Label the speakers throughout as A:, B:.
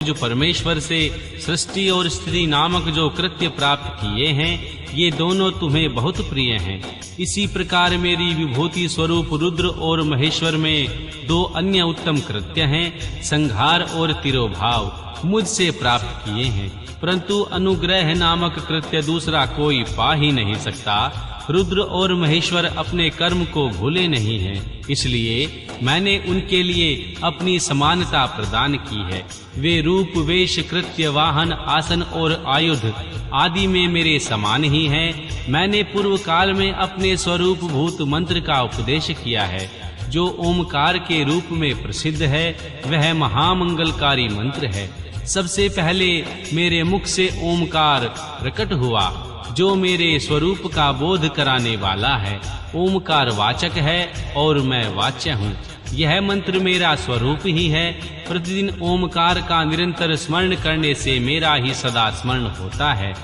A: जो परमेश्वर से सृष्टि और स्थिति नामक जो कृत्य प्राप्त किए हैं, ये दोनों तुम्हें बहुत प्रिय हैं। इसी प्रकार मेरी विभूति स्वरूप रुद्र और महेश्वर में दो अन्य उत्तम कृत्य हैं, संहार और तिरोभाव, मुझसे प्राप्त किए हैं। परंतु अनुग्रह नामक कृत्य दूसरा कोई पा ही नहीं सकता। रुद्र और महेश्वर अपने कर्म को भूले नहीं हैं, इसलिए मैंने उनके लिए अपनी समानता प्रदान की है। वे रूप, वेश, कृत्य, वाहन, आसन और आयुध आदि में मेरे समान ही हैं। मैंने पूर्व काल में अपने स्वरूप भूत मंत्र का उपदेश किया है, जो ओमकार के रूप में प्रसिद्ध है। वह महामंगलकारी मंत्र है। सबसे पहले मेरे मुख से ओमकार प्रकट हुआ, जो मेरे स्वरूप का बोध कराने वाला है। ओमकार वाचक है और मैं वाच्य हूँ। यह मंत्र मेरा स्वरूप ही है। प्रतिदिन ओमकार का निरंतर स्मरण करने से मेरा ही सदा स्मरण होता है।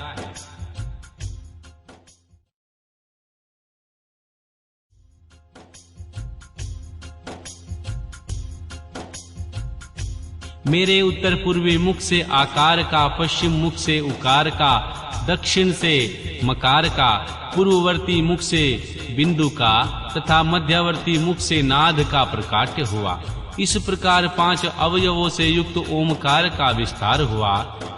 A: मेरे उत्तर पूर्वी मुख से आकार का, पश्चिम मुख से उकार का, दक्षिण से मकार का, पूर्ववर्ती मुख से बिंदु का तथा मध्यवर्ती मुख से नाद का प्रकाट्य हुआ। इस प्रकार 5 अवयवों से युक्त ओमकार का विस्तार हुआ।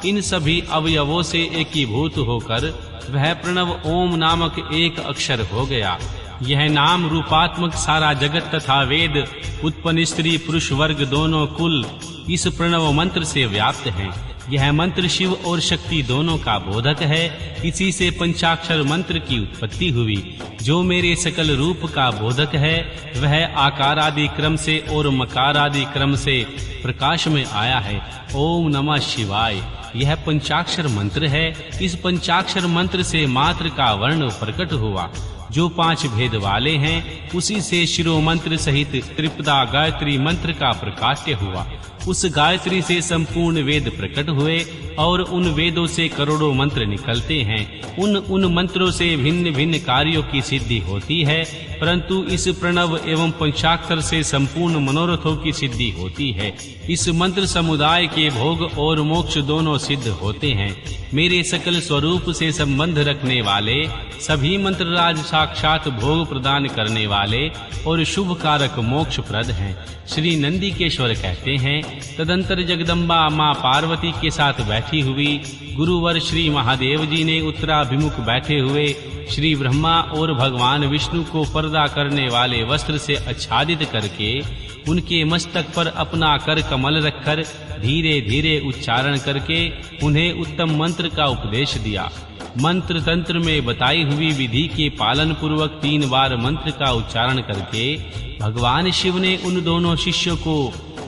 A: इन सभी अवयवों से एकीभूत होकर वह प्रणव ओम नामक एक अक्षर हो गया। यह नाम रूपात्मक सारा जगत तथा वेद, उत्पन्न स्त्री पुरुष वर्ग दोनों कुल इस प्रणव मंत्र से व्याप्त है। यह मंत्र शिव और शक्ति दोनों का बोधक है। इसी से पंचाक्षर मंत्र की उत्पत्ति हुई। जो मेरे सकल रूप का बोधक है, वह आकार आदि क्रम से और मकार आदि क्रम से प्रकाश में आया है। ओम नमः शिवाय यह पंचाक्षर मंत्र है। इस पंचाक्षर मंत्र से मात्र का वर्ण प्रकट हुआ, जो 5 भेद वाले हैं। उसी से शिरो मंत्र सहित त्रिपदा गायत्री मंत्र का प्रकाट्य हुआ। उस गायत्री से संपूर्ण वेद प्रकट हुए और उन वेदों से करोड़ों मंत्र निकलते हैं। उन मंत्रों से भिन्न भिन्न कार्यों की सिद्धि होती है, परंतु इस प्रणव एवं पंचाक्षर से संपूर्ण मनोरथों की सिद्धि होती है। इस मंत्र समुदाय के भोग और मोक्ष दोनों सिद्ध होते हैं। मेरे सकल स्वरूप से संबंध रखने वाले सभी मंत्र राज साक्षात भोग प्रदान करने वाले और शुभ कारक मोक्ष प्रद हैं। श्री नंदीकेश्वर कहते हैं, तदंतर जगदम्बा मां पार्वती के साथ बैठी हुई गुरुवर श्री महादेव जी ने उत्तराभिमुख बैठे हुए श्री ब्रह्मा और भगवान विष्णु को पर्दा करने वाले वस्त्र से आच्छादित करके उनके मस्तक पर अपना कर कमल रखकर धीरे धीरे उच्चारण करके उन्हें उत्तम मंत्र का उपदेश दिया। मंत्र तंत्र में बताई हुई विधि के पालन पूर्वक 3 बार मंत्र का उच्चारण करके भगवान शिव ने उन दोनों शिष्यों को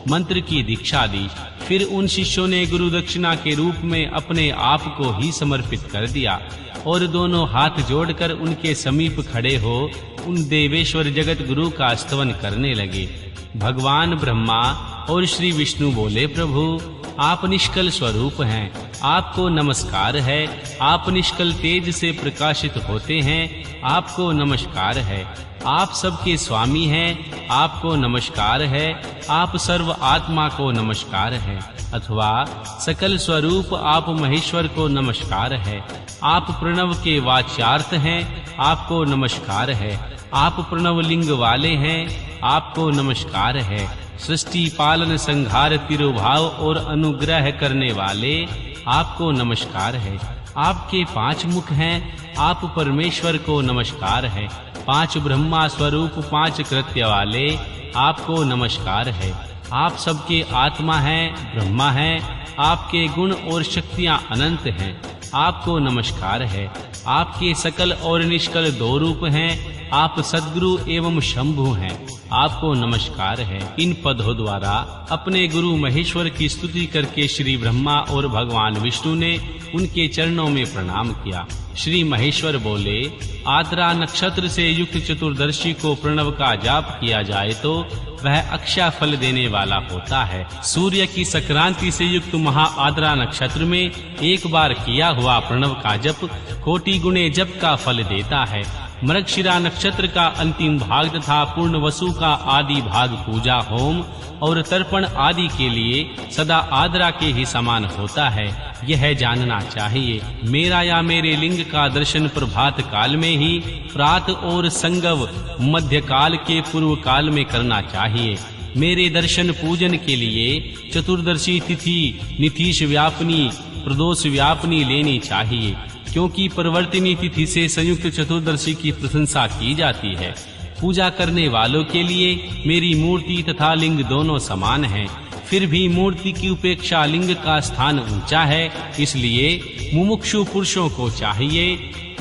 A: मंत्र की दीक्षा दी। फिर उन शिष्यों ने गुरु दक्षिणा के रूप में अपने आप को ही समर्पित कर दिया और दोनों हाथ जोड़कर उनके समीप खड़े हो उन देवेश्वर जगत गुरु का स्तवन करने लगे। भगवान ब्रह्मा और श्री विष्णु बोले, प्रभु आप निष्कल स्वरूप हैं, आपको नमस्कार है। आप निष्कल तेज से प्रकाशित होते हैं, आपको नमस्कार है। आप सबके स्वामी हैं, आपको नमस्कार है। आप सर्व आत्मा को नमस्कार है। अथवा सकल स्वरूप आप महेश्वर को नमस्कार है। आप प्रणव के वाच्यार्थ हैं, आपको नमस्कार है। आप प्रणव लिंग वाले हैं, आपको नमस्कार है। सृष्टि पालन संहार तिरोभाव और अनुग्रह करने वाले आपको नमस्कार है। आपके 5 मुख हैं, आप परमेश्वर को नमस्कार है। 5 ब्रह्मा स्वरूप 5 कृत्य वाले आपको नमस्कार है। आप सबके आत्मा हैं, ब्रह्मा हैं। आपके गुण और शक्तियां अनंत हैं, आपको नमस्कार है। आपके सकल और निष्कल 2 रूप हैं। आप सद्गुरु एवं शंभु हैं, आपको नमस्कार है। इन पदों द्वारा अपने गुरु महेश्वर की स्तुति करके श्री ब्रह्मा और भगवान विष्णु ने उनके चरणों में प्रणाम किया। श्री महेश्वर बोले, आद्रा नक्षत्र से युक्त चतुर्दशी को प्रणव का जाप किया जाए तो वह अक्षय फल देने वाला होता है। सूर्य की संक्रांति से युक्त महा आद्रा नक्षत्र में एक बार किया हुआ प्रणव का जप कोटि गुणे जप का फल देता है। मृगशिरा नक्षत्र का अंतिम भाग तथा पूर्णवसु का आदि भाग पूजा होम और तर्पण आदि के लिए सदा आदरा के ही समान होता है, यह जानना चाहिए। मेरा या मेरे लिंग का दर्शन प्रभात काल में ही, प्रात और संगव मध्य काल के पूर्व काल में करना चाहिए। मेरे दर्शन पूजन के लिए चतुर्दशी तिथि नितीश व्यापनी प्रदोष व्यापनी लेनी चाहिए, क्योंकि परिवर्तिनी तिथि से संयुक्त चतुर्दशी की प्रशंसा की जाती है। पूजा करने वालों के लिए मेरी मूर्ति तथा लिंग दोनों समान हैं, फिर भी मूर्ति की उपेक्षा लिंग का स्थान ऊंचा है, इसलिए मुमुक्षु पुरुषों को चाहिए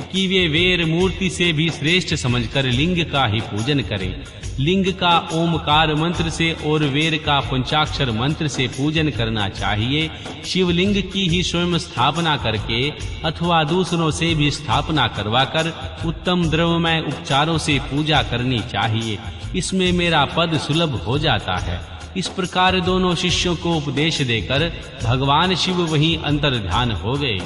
A: कि वे वेर मूर्ति से भी श्रेष्ठ समझकर लिंग का ही पूजन करें। लिंग का ओमकार मंत्र से और वेर का पंचाक्षर मंत्र से पूजन करना चाहिए। शिवलिंग की ही स्वयं स्थापना करके अथवा दूसरों से भी स्थापना करवाकर उत्तम द्रव्यमय उपचारों से पूजा करनी चाहिए। इसमें मेरा पद सुलभ हो जाता है। इस प्रकार दोनों शिष्यों को उपदेश देकर भगवान शिव वहीं अंतर्ध्यान हो गए।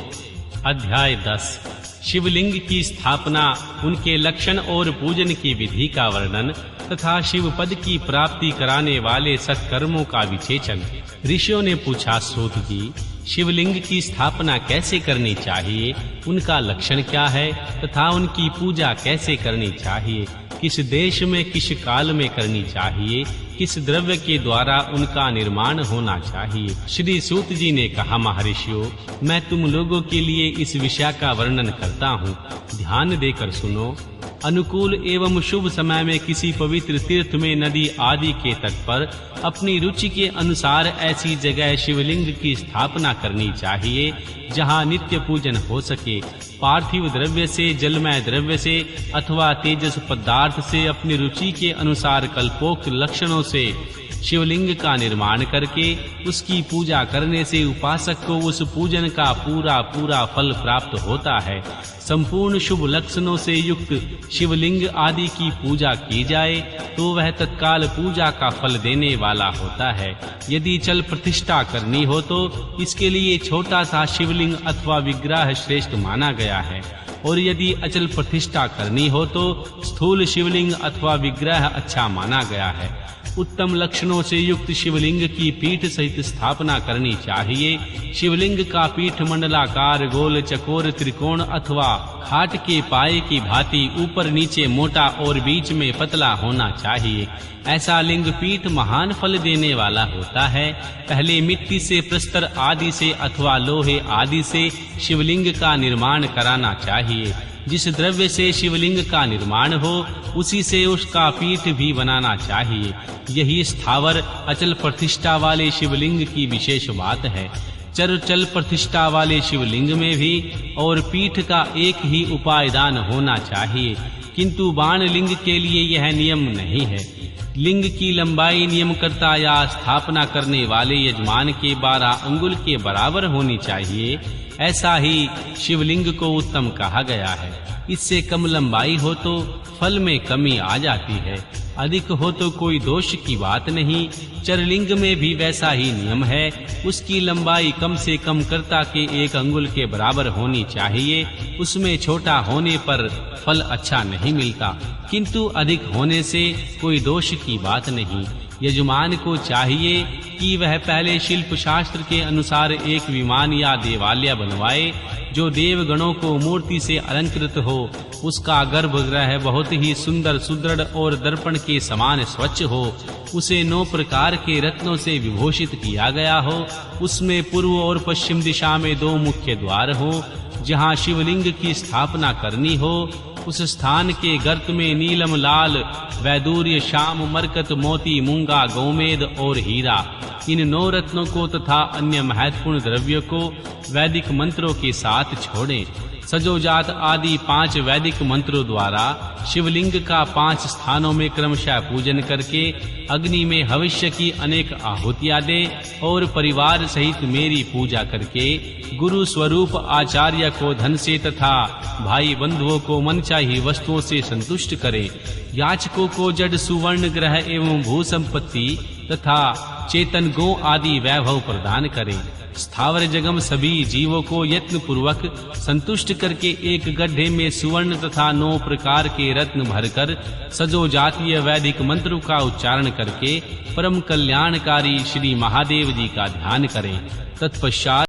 A: अध्याय 10 शिवलिंग की स्थापना, उनके लक्षण और पूजन की विधि का वर्णन तथा शिव पद की प्राप्ति कराने वाले सत्कर्मों का विवेचन। ऋषियों ने पूछा, सूत जी, शिवलिंग की स्थापना कैसे करनी चाहिए, उनका लक्षण क्या है तथा उनकी पूजा कैसे करनी चाहिए, किस देश में किस काल में करनी चाहिए, किस द्रव्य के द्वारा उनका निर्माण होना चाहिए। श्री सूत जी ने कहा, महर्षियों, मैं तुम लोगों के लिए इस विषय का वर्णन करता हूँ, ध्यान देकर सुनो। अनुकूल एवं शुभ समय में किसी पवित्र तीर्थ में नदी आदि के तट पर अपनी रुचि के अनुसार ऐसी जगह शिवलिंग की स्थापना करनी चाहिए जहाँ नित्य पूजन हो सके। पार्थिव द्रव्य से, जलमय द्रव्य से अथवा तेजस पदार्थ से अपनी रुचि के अनुसार कल्पोक्त लक्षणों से शिवलिंग का निर्माण करके उसकी पूजा करने से उपासक को उस पूजन का पूरा फल प्राप्त होता है। संपूर्ण शुभ लक्षणों से युक्त शिवलिंग आदि की पूजा की जाए तो वह तत्काल पूजा का फल देने वाला होता है। यदि चल प्रतिष्ठा करनी हो तो इसके लिए छोटा सा शिवलिंग अथवा विग्रह श्रेष्ठ माना गया है, और यदि अचल प्रतिष्ठा करनी हो तो स्थूल शिवलिंग अथवा विग्रह अच्छा माना गया है। उत्तम लक्षणों से युक्त शिवलिंग की पीठ सहित स्थापना करनी चाहिए। शिवलिंग का पीठ मंडलाकार, गोल, चकोर, त्रिकोण अथवा खाट के पाए की भांति ऊपर नीचे मोटा और बीच में पतला होना चाहिए। ऐसा लिंग पीठ महान फल देने वाला होता है। पहले मिट्टी से, प्रस्तर आदि से अथवा लोहे आदि से शिवलिंग का निर्माण कराना चाहिए। जिस द्रव्य से शिवलिंग का निर्माण हो उसी से उसका पीठ भी बनाना चाहिए। यही स्थावर अचल प्रतिष्ठा वाले शिवलिंग की विशेष बात है। चल प्रतिष्ठा वाले शिवलिंग में भी और पीठ का एक ही उपायदान होना चाहिए, किंतु बाण लिंग के लिए यह नियम नहीं है। लिंग की लंबाई नियमकर्ता या स्थापना करने वाले यजमान के 12 अंगुल के बराबर होनी चाहिए। ऐसा ही शिवलिंग को उत्तम कहा गया है। इससे कम लंबाई हो तो फल में कमी आ जाती है, अधिक हो तो कोई दोष की बात नहीं। चरलिंग में भी वैसा ही नियम है। उसकी लंबाई कम से कम कर्ता के 1 अंगुल के बराबर होनी चाहिए। उसमें छोटा होने पर फल अच्छा नहीं मिलता, किंतु अधिक होने से कोई दोष की बात नहीं। यजमान को चाहिए कि वह पहले शिल्प शास्त्र के अनुसार एक विमान या देवालय बनवाए जो देवगणों को मूर्ति से अलंकृत हो। उसका गर्भगृह बहुत ही सुंदर, सुदृढ़ और दर्पण के समान स्वच्छ हो। उसे 9 प्रकार के रत्नों से विभूषित किया गया हो। उसमें पूर्व और पश्चिम दिशा में 2 मुख्य द्वार हो। जहाँ शिवलिंग की स्थापना करनी हो उस स्थान के गर्त में नीलम, लाल, वैदूर्य, श्याम, मरकत, मोती, मूंगा, गोमेद और हीरा, इन 9 रत्नों को तथा अन्य महत्वपूर्ण द्रव्यों को वैदिक मंत्रों के साथ छोड़ें। सजोजात आदि 5 वैदिक मंत्रों द्वारा शिवलिंग का 5 स्थानों में क्रमशः पूजन करके अग्नि में भविष्य की अनेक आहुतियां दे और परिवार सहित मेरी पूजा करके गुरु स्वरूप आचार्य को धन से तथा भाई बंधुओं को मनचाही वस्तुओं से संतुष्ट करे। याचकों को जड़ सुवर्ण ग्रह एवं भू संपत्ति तथा चेतन गो आदि वैभव प्रदान करे। स्थावर जगम सभी जीवों को यत्न पूर्वक संतुष्ट करके एक गड्ढे में सुवर्ण तथा 9 प्रकार के रत्न भरकर सजो जातीय वैदिक मंत्रों का उच्चारण करके परम कल्याणकारी श्री महादेव जी का ध्यान करें। तत्पश्चात